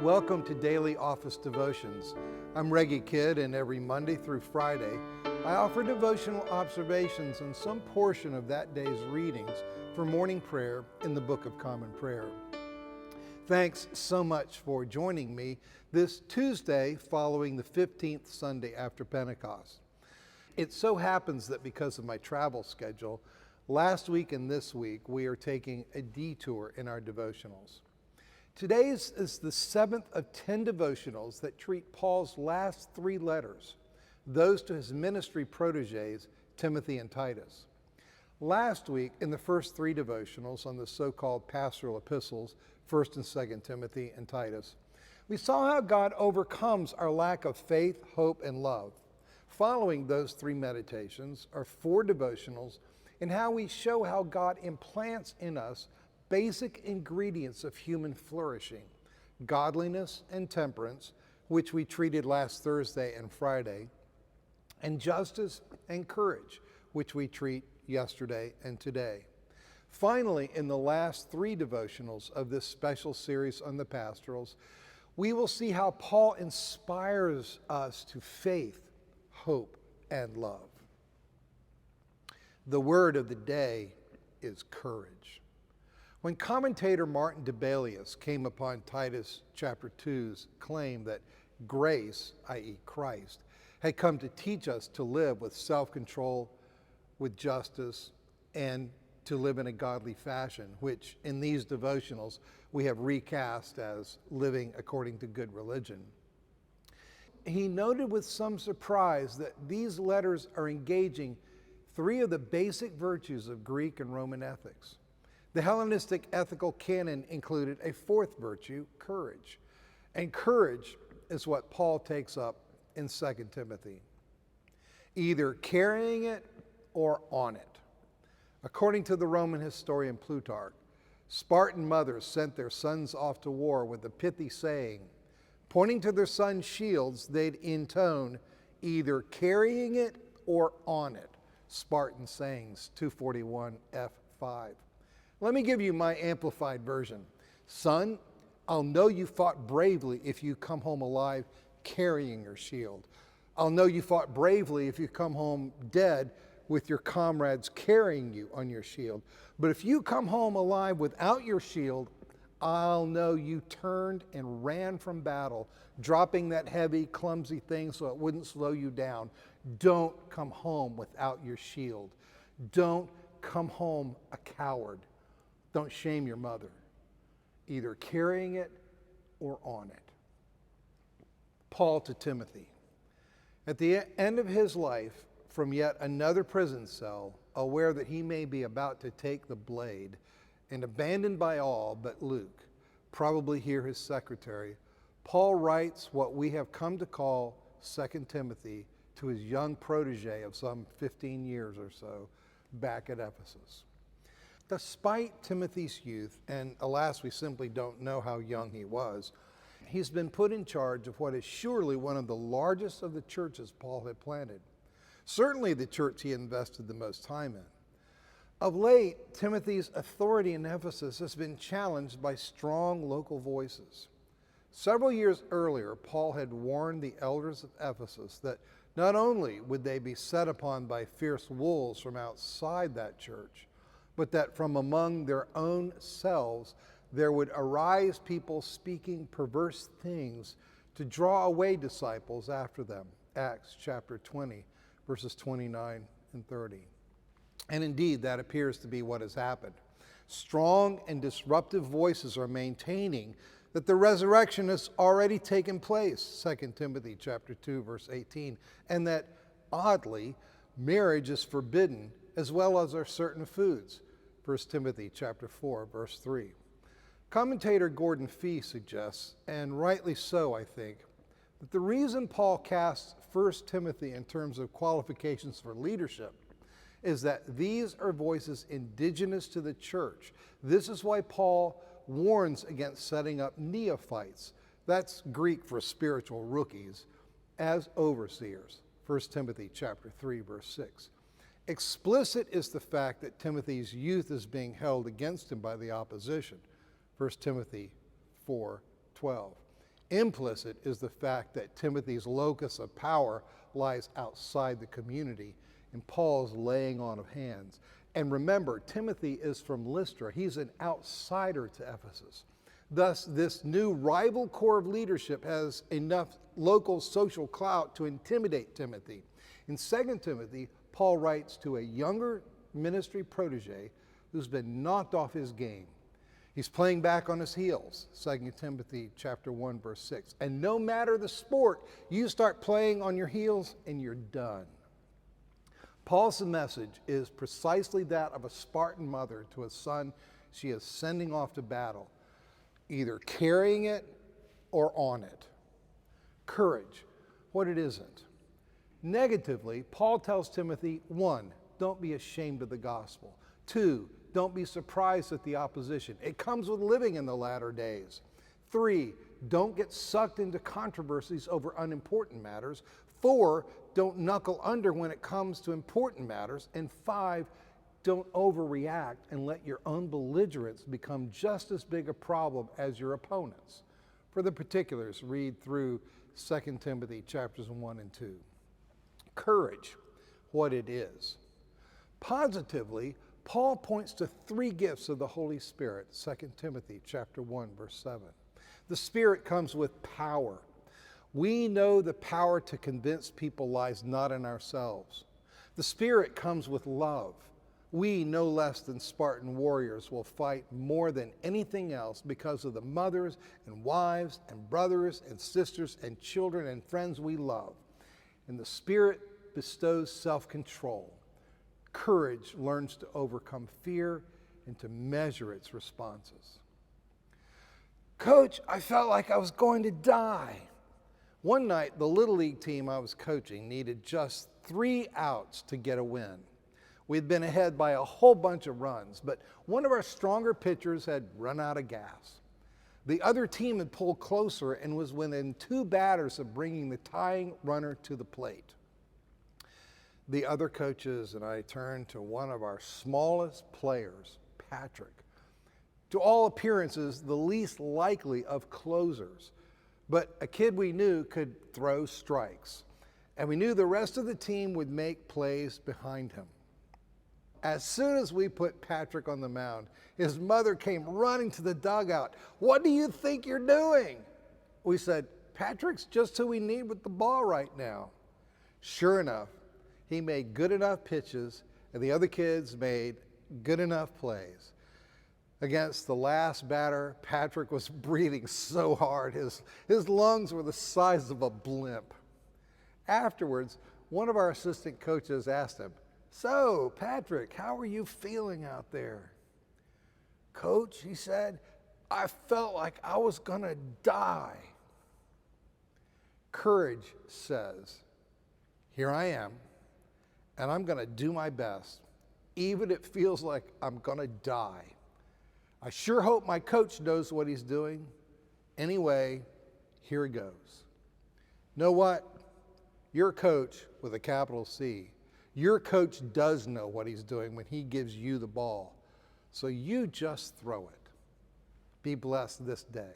Welcome to Daily Office Devotions. I'm Reggie Kidd, and every Monday through Friday, I offer devotional observations on some portion of that day's readings for morning prayer in the Book of Common Prayer. Thanks so much for joining me this Tuesday following the 15th Sunday after Pentecost. It so happens that because of my travel schedule, last week and this week we are taking a detour in our devotionals. Today's is the 7th of 10 devotionals that treat Paul's last 3 letters, those to his ministry proteges, Timothy and Titus. Last week, in the first 3 devotionals on the so-called Pastoral Epistles, 1st and 2nd Timothy and Titus, we saw how God overcomes our lack of faith, hope, and love. Following those 3 meditations are 4 devotionals in how we show how God implants in us basic ingredients of human flourishing, godliness and temperance, which we treated last Thursday and Friday, and justice and courage, which we treat yesterday and today. Finally, in the last 3 devotionals of this special series on the Pastorals, we will see how Paul inspires us to faith, hope, and love. The word of the day is courage. When commentator Martin Debelius came upon Titus chapter 2's claim that grace, i.e. Christ, had come to teach us to live with self-control, with justice, and to live in a godly fashion, which in these devotionals we have recast as living according to good religion, he noted with some surprise that these letters are engaging 3 of the basic virtues of Greek and Roman ethics. The Hellenistic ethical canon included a 4th virtue, courage. And courage is what Paul takes up in 2 Timothy. Either carrying it or on it. According to the Roman historian Plutarch, Spartan mothers sent their sons off to war with a pithy saying. Pointing to their sons' shields, they'd intone, either carrying it or on it. Spartan Sayings 241 F5. Let me give you my amplified version. Son, I'll know you fought bravely if you come home alive carrying your shield. I'll know you fought bravely if you come home dead with your comrades carrying you on your shield. But if you come home alive without your shield, I'll know you turned and ran from battle, dropping that heavy, clumsy thing so it wouldn't slow you down. Don't come home without your shield. Don't come home a coward. Don't shame your mother, either carrying it or on it. Paul to Timothy. At the end of his life, from yet another prison cell, aware that he may be about to take the blade, and abandoned by all but Luke, probably here his secretary, Paul writes what we have come to call 2 Timothy to his young protege of some 15 years or so back at Ephesus. Despite Timothy's youth, and alas, we simply don't know how young he was, he's been put in charge of what is surely one of the largest of the churches Paul had planted. Certainly the church he invested the most time in. Of late, Timothy's authority in Ephesus has been challenged by strong local voices. Several years earlier, Paul had warned the elders of Ephesus that not only would they be set upon by fierce wolves from outside that church, but that from among their own selves there would arise people speaking perverse things to draw away disciples after them. Acts chapter 20, verses 29 and 30. And indeed, that appears to be what has happened. Strong and disruptive voices are maintaining that the resurrection has already taken place, 2 Timothy chapter 2, verse 18, and that, oddly, marriage is forbidden as well as are certain foods, 1 Timothy chapter 4, verse 3. Commentator Gordon Fee suggests, and rightly so I think, that the reason Paul casts 1 Timothy in terms of qualifications for leadership is that these are voices indigenous to the church. This is why Paul warns against setting up neophytes, that's Greek for spiritual rookies, as overseers, 1 Timothy chapter 3, verse 6. Explicit is the fact that Timothy's youth is being held against him by the opposition, 1 Timothy 4:12. Implicit is the fact that Timothy's locus of power lies outside the community in Paul's laying on of hands. And remember, Timothy is from Lystra. He's an outsider to Ephesus. Thus, this new rival corps of leadership has enough local social clout to intimidate Timothy. In 2 Timothy, Paul writes to a younger ministry protege who's been knocked off his game. He's playing back on his heels, 2 Timothy chapter 1, verse 6. And no matter the sport, you start playing on your heels and you're done. Paul's message is precisely that of a Spartan mother to a son she is sending off to battle, either carrying it or on it. Courage, what it isn't. Negatively, Paul tells Timothy, 1, don't be ashamed of the gospel. 2, don't be surprised at the opposition. It comes with living in the latter days. 3, don't get sucked into controversies over unimportant matters. 4, don't knuckle under when it comes to important matters. And 5, don't overreact and let your own belligerence become just as big a problem as your opponents. For the particulars, read through 2 Timothy chapters 1 and 2. Courage, what it is. Positively, Paul points to 3 gifts of the Holy Spirit, 2 Timothy chapter 1, verse 7. The Spirit comes with power. We know the power to convince people lies not in ourselves. The Spirit comes with love. We, no less than Spartan warriors, will fight more than anything else because of the mothers and wives and brothers and sisters and children and friends we love. And the Spirit bestows self-control. Courage learns to overcome fear and to measure its responses. Coach, I felt like I was going to die. One night, the Little League team I was coaching needed just 3 outs to get a win. We'd been ahead by a whole bunch of runs, but one of our stronger pitchers had run out of gas. The other team had pulled closer and was within 2 batters of bringing the tying runner to the plate. The other coaches and I turned to one of our smallest players, Patrick. To all appearances, the least likely of closers, but a kid we knew could throw strikes, and we knew the rest of the team would make plays behind him. As soon as we put Patrick on the mound, his mother came running to the dugout. "What do you think you're doing?" We said, "Patrick's just who we need with the ball right now." Sure enough, he made good enough pitches, and the other kids made good enough plays. Against the last batter, Patrick was breathing so hard, his lungs were the size of a blimp. Afterwards, one of our assistant coaches asked him, "So, Patrick, how are you feeling out there?" "Coach," he said, "I felt like I was gonna die." Courage says, "Here I am, and I'm gonna do my best, even if it feels like I'm gonna die. I sure hope my coach knows what he's doing. Anyway, here it goes." Know what? Your coach, with a capital C, your coach does know what he's doing when he gives you the ball. So you just throw it. Be blessed this day.